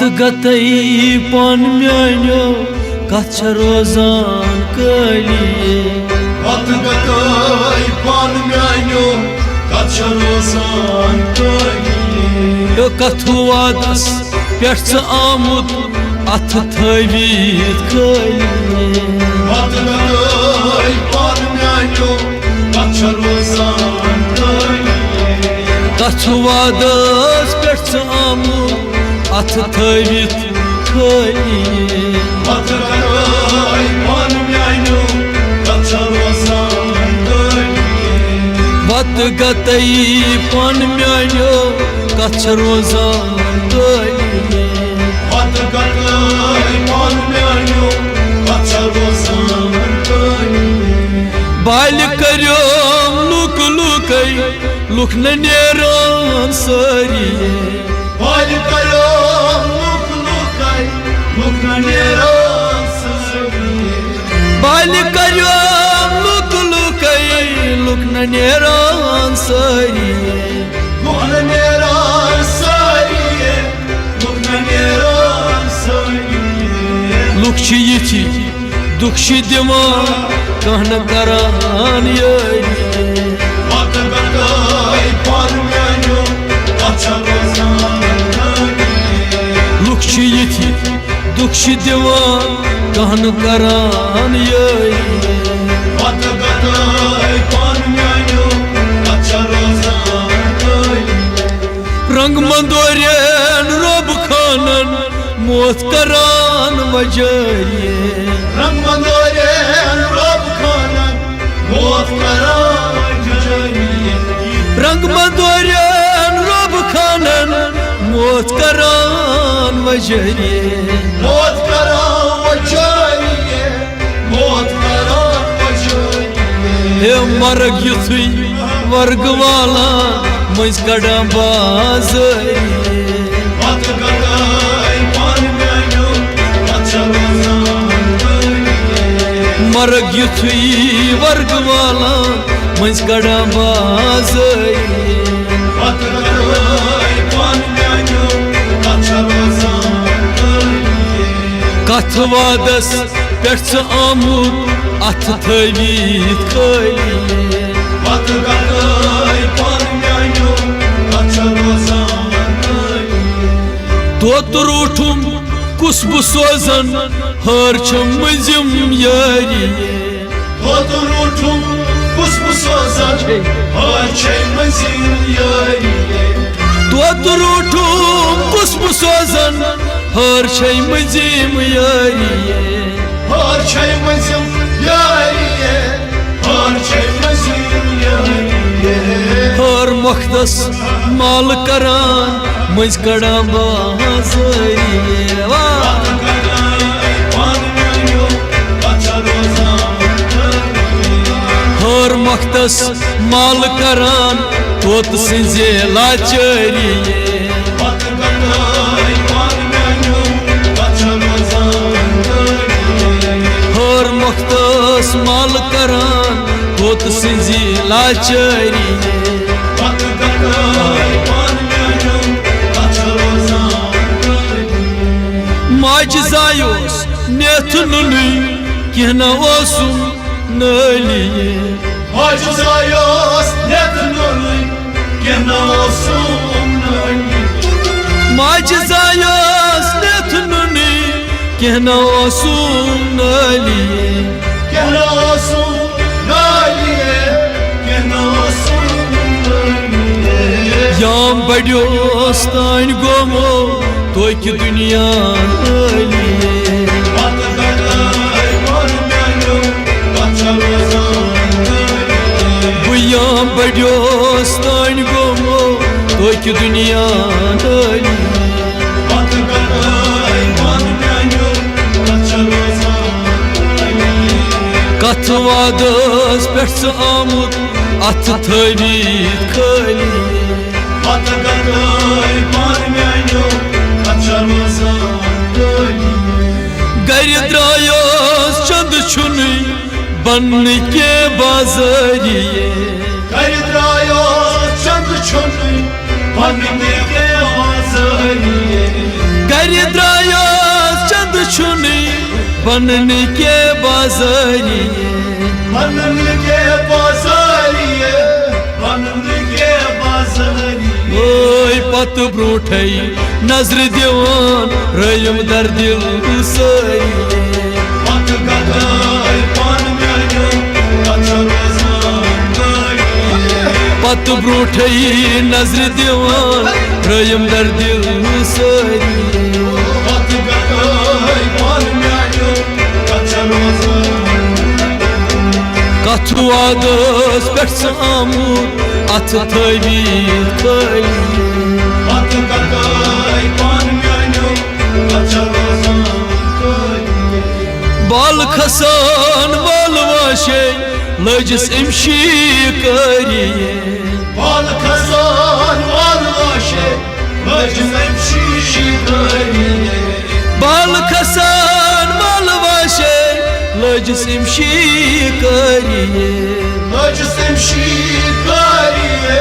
वत गतई पान म्यान्यो कथ रोजान कलिए वत गतई पान म्यान्यो कथ रोजान कलिए कथु वादस पेठ आमुत अथ थवित कलिए वत गतई पान म्यान्यो कथ रोजान कलिए कथु वादस पेठ आमुत अथ थवित कलिए वत गतई पान म्यान्यो कथ रोजान कलिए वत गतई पान म्यान्यो कथ रोजान कलिए वत गतई पान म्यान्यो कथ रोजान कलिए बाल करो लुक लुकई लुक न नेरान सरिए बाल करो लुक लुकई लुक न नेरान सरिए बाल करो लुक लुकई लुक न नेरान सरिए लुक न नेरान सरिए लुक न नेरान सरिए लुक छ यथि दुख छ दिवान कहन करान यारिए वत गतई पान म्यान्यो कथ रोजान कलिए लुक छ यथि दुख छ दिवान कहन करान यारिए वत गतई पान म्यान्यो कथ रोजान कलिए रंग मंदोरियन रब खानन मौत करान वजरिए रंग मंदोरियन रब खानन मौत करान वजरिए रंग मंदोरियन रब खानन मौत करान वजरिए मौत करान वजरिए मौत करान वजरिए हे मरग युथुई वर्ग वाला मज कड़ा बाजरिए वत गतई पान म्यान्यो कथ रोजान कलिए मरग युथुई वर्ग वाला मज कड़ा बाजरिए वत गतई पान म्यान्यो कथ रोजान कलिए कथ वादस पेठ आमुत अथ थवित कलिए वत गतई पान म्यान्यो कथ रोजान कलिए तोत रूठुम कुस बु सोजन हर छम मजिम यारिए तोत रूठुम कुस बु सोजन हर छम मजिम यारिए तोत रूठुम कुस बु सोजन हर छम मजिम यारिए हर छम मजिम यारिए हर छम मजिम यारिए हर मखदस माल करान मज कड़ा बाजरिए वत गतई पान म्यान्यो कथ रोजान कलिए हर मखदस माल करान तोत सिंजे लाचरिए वत गतई पान म्यान्यो कथ रोजान कलिए हर मखदस माल करान तोत सिंजी लाचरिए वत गतई पान म्यान्यो कथ रोजान कलिए माज जायोस नेथ नुनुई कहना ओसुम नलिए माज जायोस नेथ नुनुई कहना ओसुम नलिए माज जायोस नेथ नुनुई कहना ओसुम नलिए कहना ओसुम नलिए कहना ओसुम नलिए याम बड़ियोस तान गोमो तो कि दुनिया नलिए वत गतई पान म्यान्यो कथ रोजान कलिए बुयाम बड़ियोस तान गोमो तो कि दुनिया नलिए वत गतई पान म्यान्यो कथ रोजान कलिए कथ वादस पेठ आमुत अथ थवित कलिए वत गतई पान म्यान्यो कथ रोजान कलिए गर द्रायोस चंद छुनी बन के बाजरिए कर द्रायोस चंद छुनी बन के बाजरिए घर द्रायस चंद छुनी बनन के बाजारिये बनन के बाजारिये बनन के बाजारिये ओय पत ब्रोठै नजर दिवान रयम दर दिल सरिये पत गदाय पान म्यानो कच्चा रोजान गलिये पत ब्रोठै नजर दिवान रयम दर दिल सरिये पत गदाय पान म्यानो कच्चा रोजान कथु आदस पेट्स आमुत अथ थवी खलिये पत गदाय पान म्यानो कच्चा रोजान गलिये बाल खसान बाल वाशे लजस इमशी करिये बाल खसान बाल वाशे लजस शीशी करिये बाल खसान बाल वाशे लजस इमशी करिये लजस शीशी करिये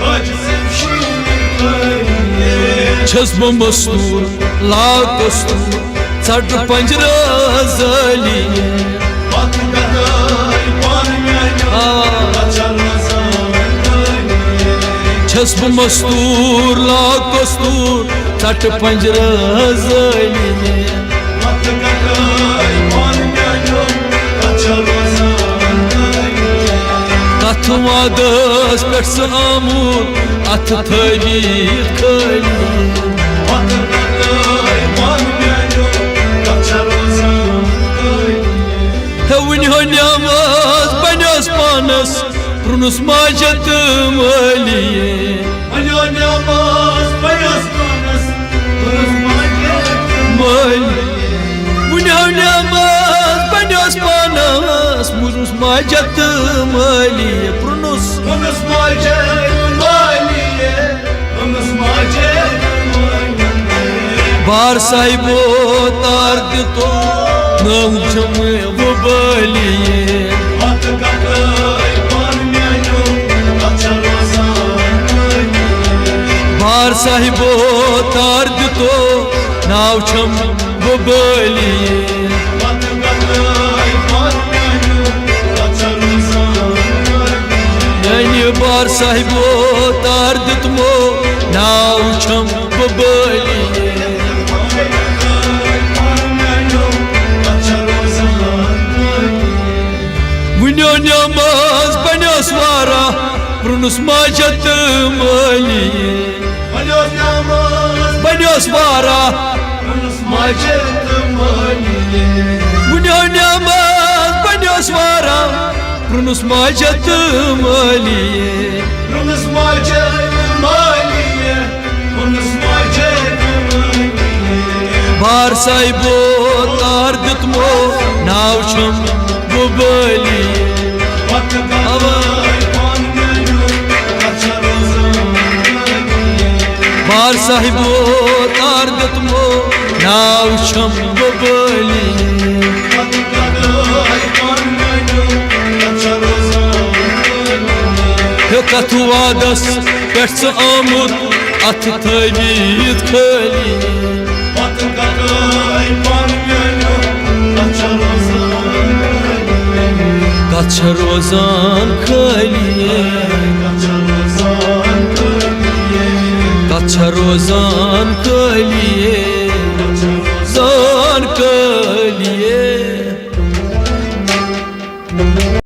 लजस शीशी करिये छस बो मस्तूर लाग दस्तूर चट पंजरा जलिये पत गदाय पान म्यानो कच्चा रोजान गलिये छस बो मस्तूर लाग दस्तूर चट पंजरा जलिये पत गदाय पान म्यानो कच्चा रोजान गलिये कथ वादस पेट्स आमुत अथ थवी खलिये पत गदाय पान म्यानो कच्चा रोजान गलिये Hevin honyamaz banyas panas prunus majat maliye Alo namaz beyaz panas Buruz market maliye Vin honyamaz banyas panas prunus majat maliye prunus Buruz market maliye Buruz market maliye bar sahibo tar dito nam chame wo baliye Pat gadaay pan myano Kaccha rozan galiye bar sahibo tar dito nav cham wo baliye Pat gadaay pan myano Kaccha rozan galiye Yani bar sahibo tar ditmo nav cham wo baliye Vin namaz banyas vara prunus majat maliye Alo namaz banyas vara Buruz market maliye Vin namaz banyas vara prunus majat maliye Buruz market maliye Buruz market maliye bar sahibo tar ditmo nav cham wo baliye Pat gadaay pan myano Kaccha rozan galiye bar sahibo tar ditmo nav cham wo baliye Pat gadaay pan myano Kaccha rozan galiye Katu adas peट्स आमुत अथ थवी खलिये Pat gadaay pan myano Kaccha rozan galiye Kaccha rozan khaliye Kaccha rozan galiye Kaccha rozan khaliye Zan khaliye